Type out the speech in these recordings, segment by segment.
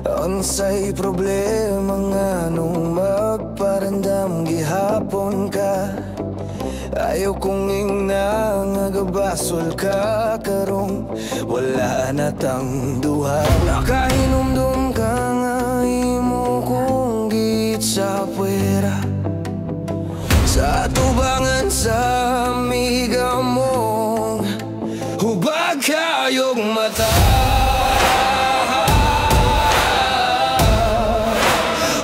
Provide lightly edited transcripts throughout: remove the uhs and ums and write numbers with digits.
Unsay problema nga nung magparandam gihapon ka. Ayaw kong ingna nga gabasol ka karong wala na tang duha. Nakahinumdum ka nga imo kong git sa puwera, sa tubangan sa amiga mong hubag kayong mata.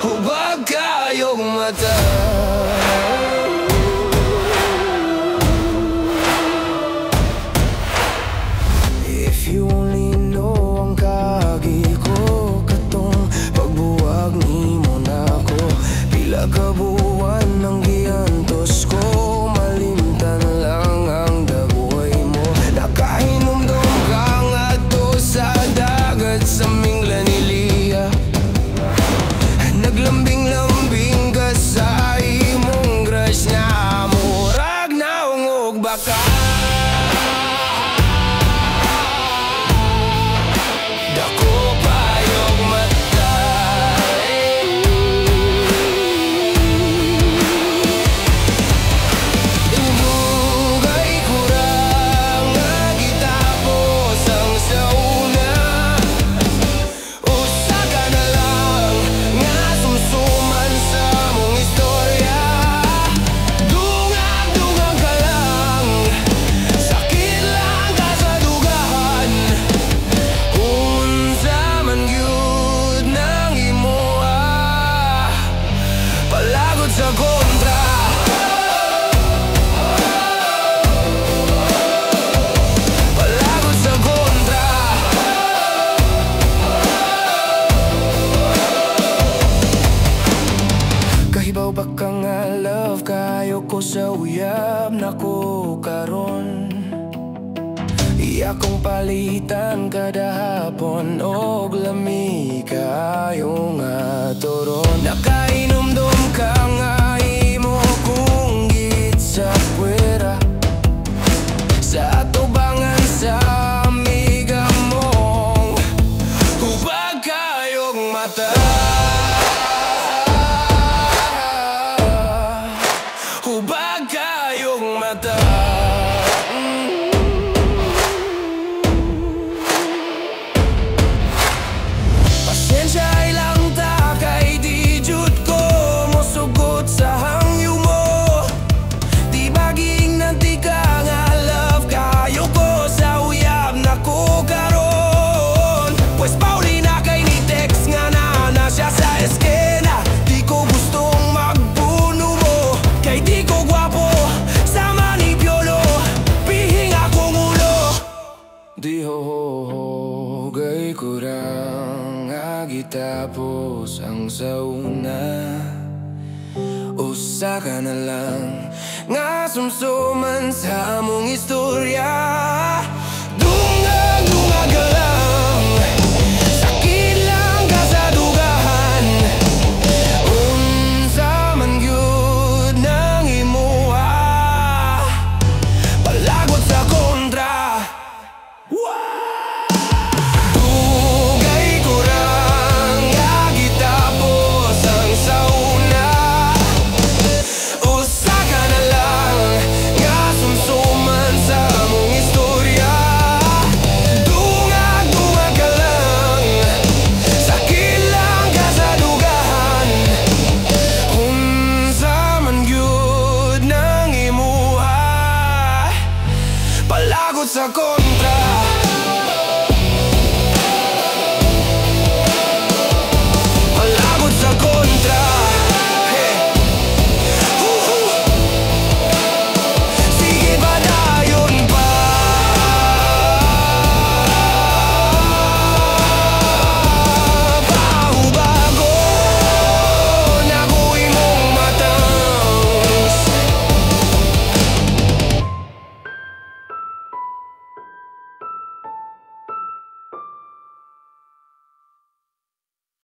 Hubag kayong mata. If you only know ang kagi ko katong pagbuwag nimo nako. Pila ka buwan nang giantos ko, malimtan lang ang dagoy mo. Nakahinumdum ka nga to sa dagat sa Minglaniliya. Naglambing-lambing ka sa imong crush na murag naungog baka. Sa kontra, palagod sa kontra. Kahibaw ba ka nga love, kayo ko sa uyab na ko karon. Iya kong palitan kada hapon og lami kayo nga toron. Nakainumdum ka nga imo kong git sa puwera, sa tubangan sa amiga mong hubag kayong mata. Hubag kayong mata. Di hohogay ko rang agitapos ang sauna. Usa ka na lang nga sumsuman sa among istorya. Dunga-dunga ka lang.